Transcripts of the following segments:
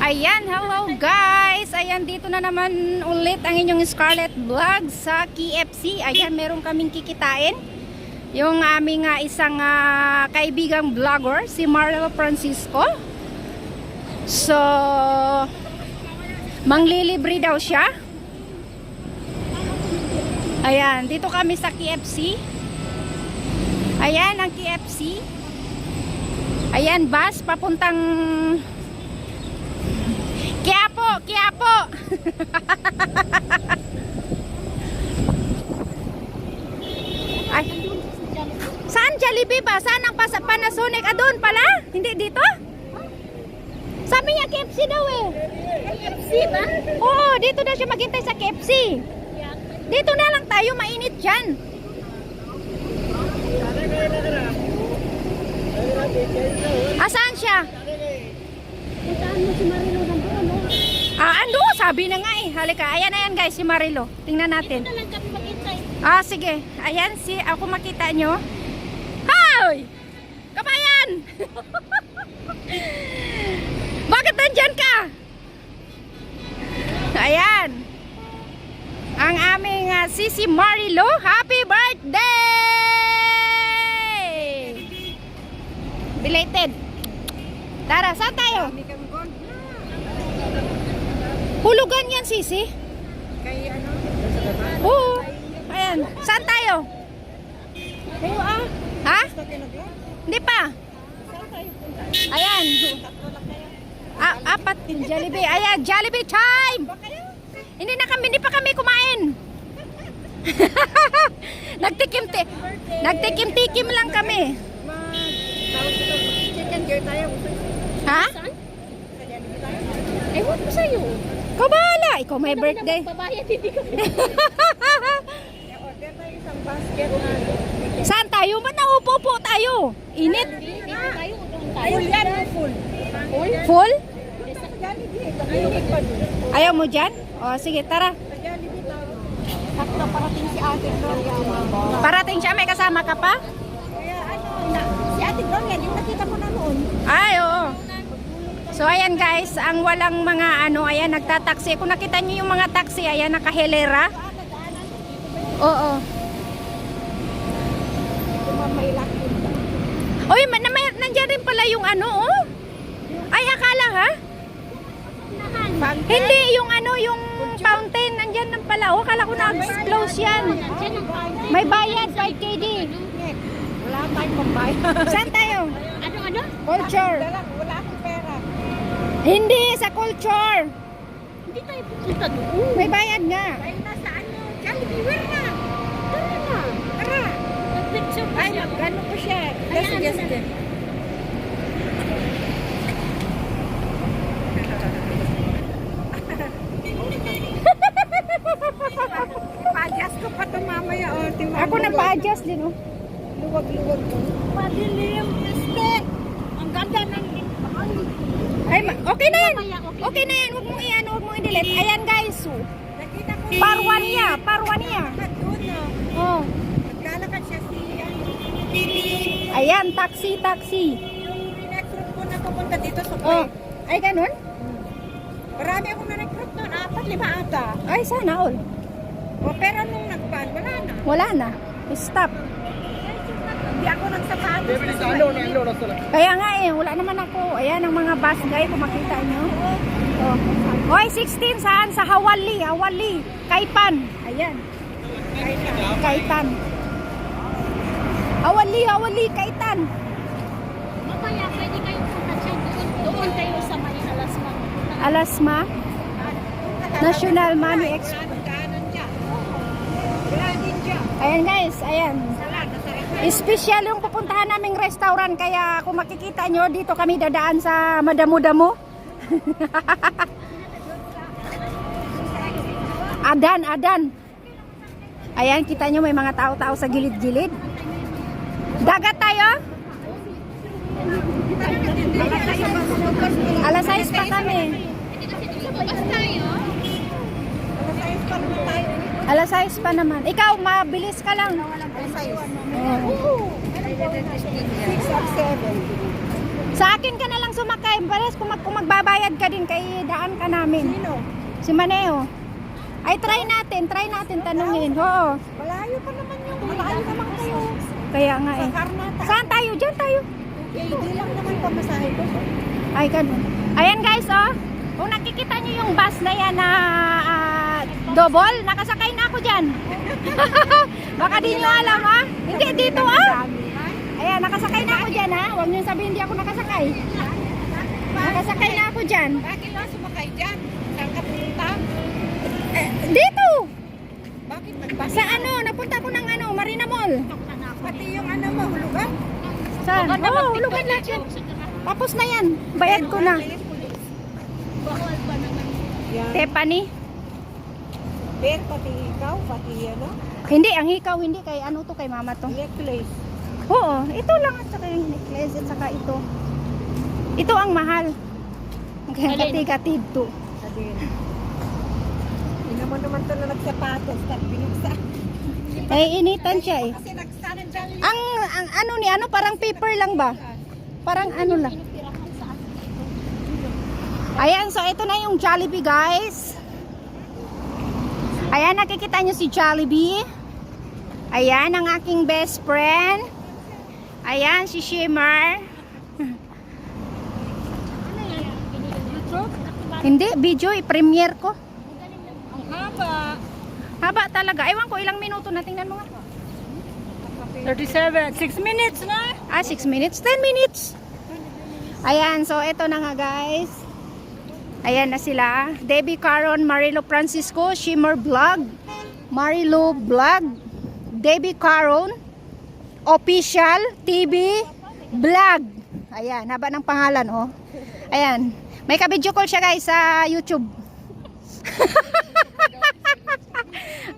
Ayan, hello guys! Ayan, dito na naman ulit ang inyong Scarlett Vlog sa KFC. Ayan, meron kaming kikitain. Yung aming isang kaibigang vlogger, si Marlo Francisco. So, manglilibre daw siya. Ayan, dito kami sa KFC. Ayan, ang KFC. Ayan, bus papuntang Quiapo, Quiapo. Ay. Saan Jollibee ba? Saan ang Panasonic? Doon pala? Hindi dito? Sabi niya KFC daw eh. KFC ba? Oo, dito na siya maghintay sa KFC. Dito na lang tayo, mainit dyan. Saan siya? Puntaan mo si Marilo ng doon, no? Ando, sabi na nga eh. Halika, ayan na yan guys, si Marilo. Tingnan natin. Dito na lang kami maghintay. Sige. Ayan, ako makita nyo. Hoy! Kabayan! Bakit nandyan ka? Ayan. Ang aming si Marilo. Happy birthday! Belated. Tara, saan tayo? Hulugan yan, Sisi. Kay ano? Oo. Ayan. Saan tayo? Ha? Hindi pa. Ayan. Apat din Jollibee. Ayan, Jollibee time! Hindi pa kami kumain. Nagtikim-tikim lang kami. Chicken girl tayo. Ha? Ewan ko sa'yo. Ikaw bahala. Ikaw may birthday. Babayad, hindi ko. Order tayo isang basket na. Saan tayo? Ba't naupo-upo tayo? Init? Dito tayo, doon tayo. Full yan, full. Full? Sa Jollibee, makinig pa doon. Ayaw mo dyan? O, sige, tara. Sa Jollibee tayo. Sakto parating si Ate Gloria. Parating siya, may kasama ka pa? Kaya si Ate Gloria, yung nakita mo na noon. Ay, oo. So, ayan guys, ang walang mga ayan, nagtataksi. Kung nakita niyo yung mga taxi, ayan, nakahilera. Oo. Uy, nandiyan rin pala yung oh. Ay, akala ha? Hindi, yung yung fountain, nandiyan lang pala. Oh, akala ko na-close yan. May bayad, 5 KD. Wala tayong pambayad. Saan tayo? Ano? Culture. Wala akong pera. Hindi, sa culture. Hindi tayo pupunta doon. May bayad nga. Ay, nasa Jollibee, where na? Tara na. Tara. Mag-picture pa siya. Gano'n ko siya. Sige. Pa-adjust ko pa ito mamaya. Ako nagpa-adjust din, oh. Luwag-luwag ko. Padilim, este. Ang ganda ng... Ay, okay na yan. Okay na yan. Huwag mong huwag mong i-delete. Ayan, guys. Nakita ko Parwan niya. Oh. Naglalakad siya siya. Ayan, taxi. Yung recruit ko na pupunta dito sa Oh. Ay, ganun? Marami akong na-recruit noon. 4-5 ata. Ay, sana all. Pero nung nag-ban, Wala na. Stop. Hindi ako nagsapatos. Kaya nga wala naman ako. Ayan, ang mga bus guy, kung makita nyo. Oh. Oy, 16 saan? Sa Hawali. Kaipan. Ayan. Kaitan. Hawali, Kaitan. Mamaya, pwede kayong punta siya doon kayo sa may Alasma. Alasma. National Money Expo. Ayan guys, ayan. Espesyal yung pupuntahan naming restaurant, kaya kung makikita nyo, dito kami dadaan sa Madamo-Damo. Adan. Ayan, kita nyo may mga tao-tao sa gilid-gilid. Dagat tayo? Alas 6 pa kami. Alas 6 pa naman. Ikaw, mabilis ka lang. Sa akin ka na lang sumakay. Pares kung magbabayad ka din kay Dadaan ka namin. Sino? Si Maneo. Ay, try natin tanungin. Oo. Malayo pa naman yung. Malayo naman kayo. Kaya nga eh. Sa Karnata. Saan tayo? Diyan tayo. Hindi lang naman pamasahe ko. Ay, ganun. Ayan guys, oh. Kung nakikita nyo yung bus na yan na double, nakasakay na ako dyan. Baka di nyo alam, ha? Hindi, dito, ah. Ayan, nakasakay na ako dyan, ha? Huwag nyo sabihin hindi ako nakasakay. Nakasakay na ako dyan. Bakit lang sumakay dyan? Saan ka punta? Dito! Bakit nagbasa? Sa ano, napunta ko ng ano, Marina Mall. Pati yung ano mo, hulugan? Saan? Oo, hulugan lahat yan. Tapos na yan. Bayad ko na. Bawal pa naman. Yan. Tepani. Ben, pati ikaw, pati ano? Hindi, ang hikaw hindi. Kay ano to, kay mama to. Necklace. Oo, ito lang at saka yung necklace at saka ito. Ito ang mahal. Kaya kati-katid to. Sabihin. Hindi naman ito na nagsapatos. Tapos binuksan. Eh, initan siya eh. Kasi nagsanan dyan yung Ang ano ni ano, parang paper lang ba? Parang ano lang. Ayan, so ito na yung Jollibee guys. Ayan, nakikita nyo si Jollibee. Ayan, ang aking best friend. Ayan, si Shimmer. Hindi, video, i-premiere ko. ang haba. Haba talaga. Ewan ko ilang minuto na. Tingnan mo nga. 37. 6 minutes na. 6 minutes, 10 minutes. Ayan, so ito na nga guys. Ayan na sila. Debbie Caron, Marilo Francisco, Shimmer Vlog, Marilo Vlog, Debbie Caron, Official TV Vlog. Ayan, haba ng pangalan oh. Ayan. May ka-video call siya guys sa YouTube.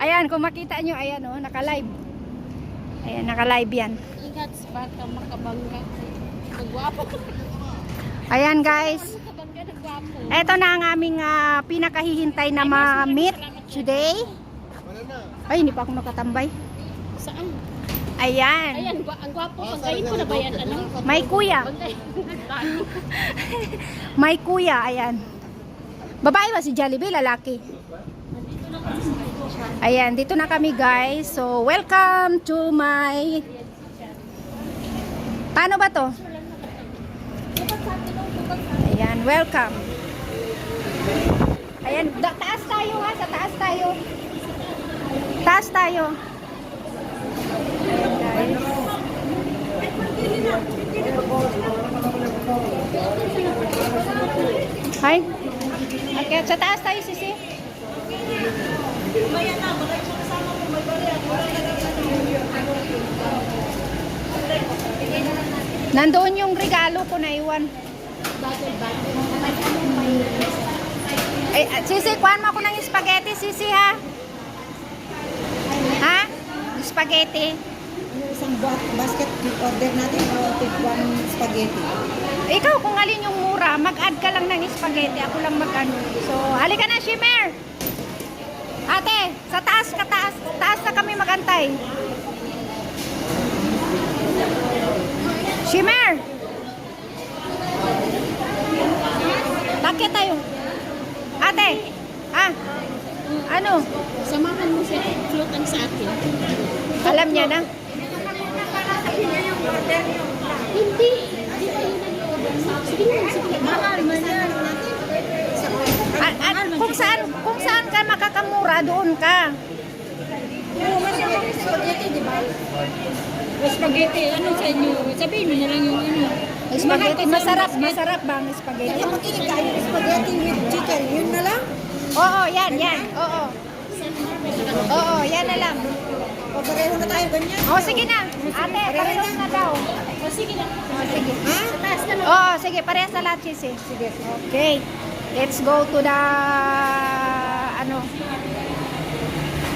Ayan, kung makita nyo, ayan oh, naka-live. Ayan, naka-live yan. Ingat, baka makabangga. Nagwapo. Ayan guys. Makabangga, nagwapo. Ito na ang aming pinakahihintay na ma-meet today. Ay, hindi pa ako makatambay. Saan? Ayan. Ayan, ang gwapo. Pagkain ko na ba yan? Ano? May kuya. May kuya, ayan. Babae ba si Jollibee? Lalaki. Ayan, dito na kami guys. So, welcome to my... Paano ba to? Ayan, welcome. Ayan, taas tayo ha. Sa taas tayo. Taas tayo. Ayan guys. Hi. Okay, sa taas tayo, Sisi. Nandoon yung regalo ko na iwan. Eh, Sisi, kuhan mo ako ng spaghetti, Sisi, ha? Ha? Spaghetti. Ano isang basket order natin o one spaghetti? Ikaw, kung alin yung mura, mag-add ka lang ng spaghetti. Ako lang mag-ano. So, halika na, Shimmer. Ate, sa taas ka, taas. Taas na kami magantay. Shimmer. Bakit tayo? Ate, ano? Samahan mo siya. Floatan sa akin. Alam niya na. Hindi. Di ba yun ang order? Sige na, sige na. Mahal man yan. Kung saan ka makakamura, doon ka. Oo, masarap yung spaghetti, di ba? Spaghetti, ano sa inyo? Sabihin mo na lang yung ano. Spaghetti, masarap ba ang spaghetti? Kaya makinig tayo ng spaghetti with chicken, yun na lang. Oo, yan. Oo. Oo, yan na lang. O pareho na tayo ganyan. Oh, sige na. Ate, parehas na daw. O sige na. Oh, sige. Ha? Sa taas na lang. Oh, sige, parehas na lahat, Chisi. Sige. Okay. Let's go to the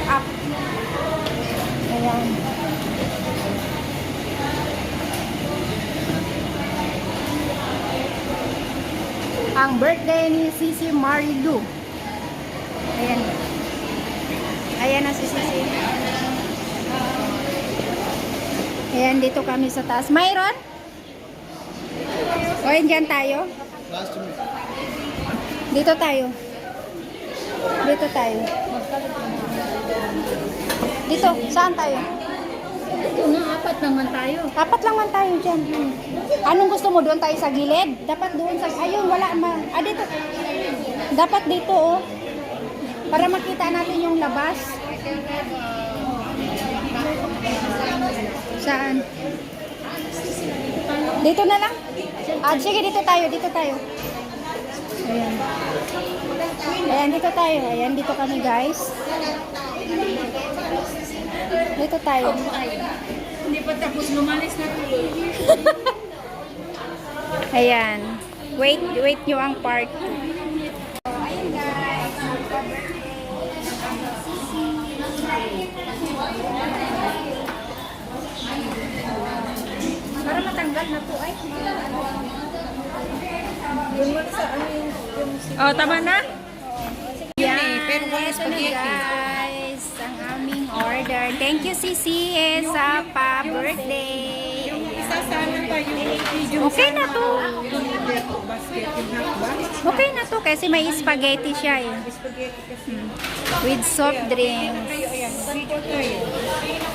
up. Ayan. Ang birthday ni Sisi Marilu. Ayan. Ayan na si Sisi. Ayan, dito kami sa taas. Mayroon? O, dyan tayo? Dito tayo. Dito tayo. Dito, saan tayo? Ito na, apat naman tayo. Apat lang man tayo dyan. Anong gusto mo? Doon tayo sa gilid? Dapat doon sa... Ayun, wala ma... dito. Dapat dito, oh. Para makita natin yung labas. Saan? Dito na lang? Sige, dito tayo. Dito tayo. Ayan. Ayan, dito tayo. Ayan, dito kami, guys. Dito tayo. Hindi pa tapos lumalis na tuloy. Ayan. Wait nyo ang part. Para matanggal na po ay. Oh, tama na? Yan, pero wala ito na spaghetti. guys, ang aming order. Thank you, Sisi, sa pa-birthday. Isa sana pa yung medium. Okay na to. Basket, yung half box. Okay na to kasi may spaghetti siya eh. Spaghetti kasi. With soft drinks. Kayo, ayan. Video tayo.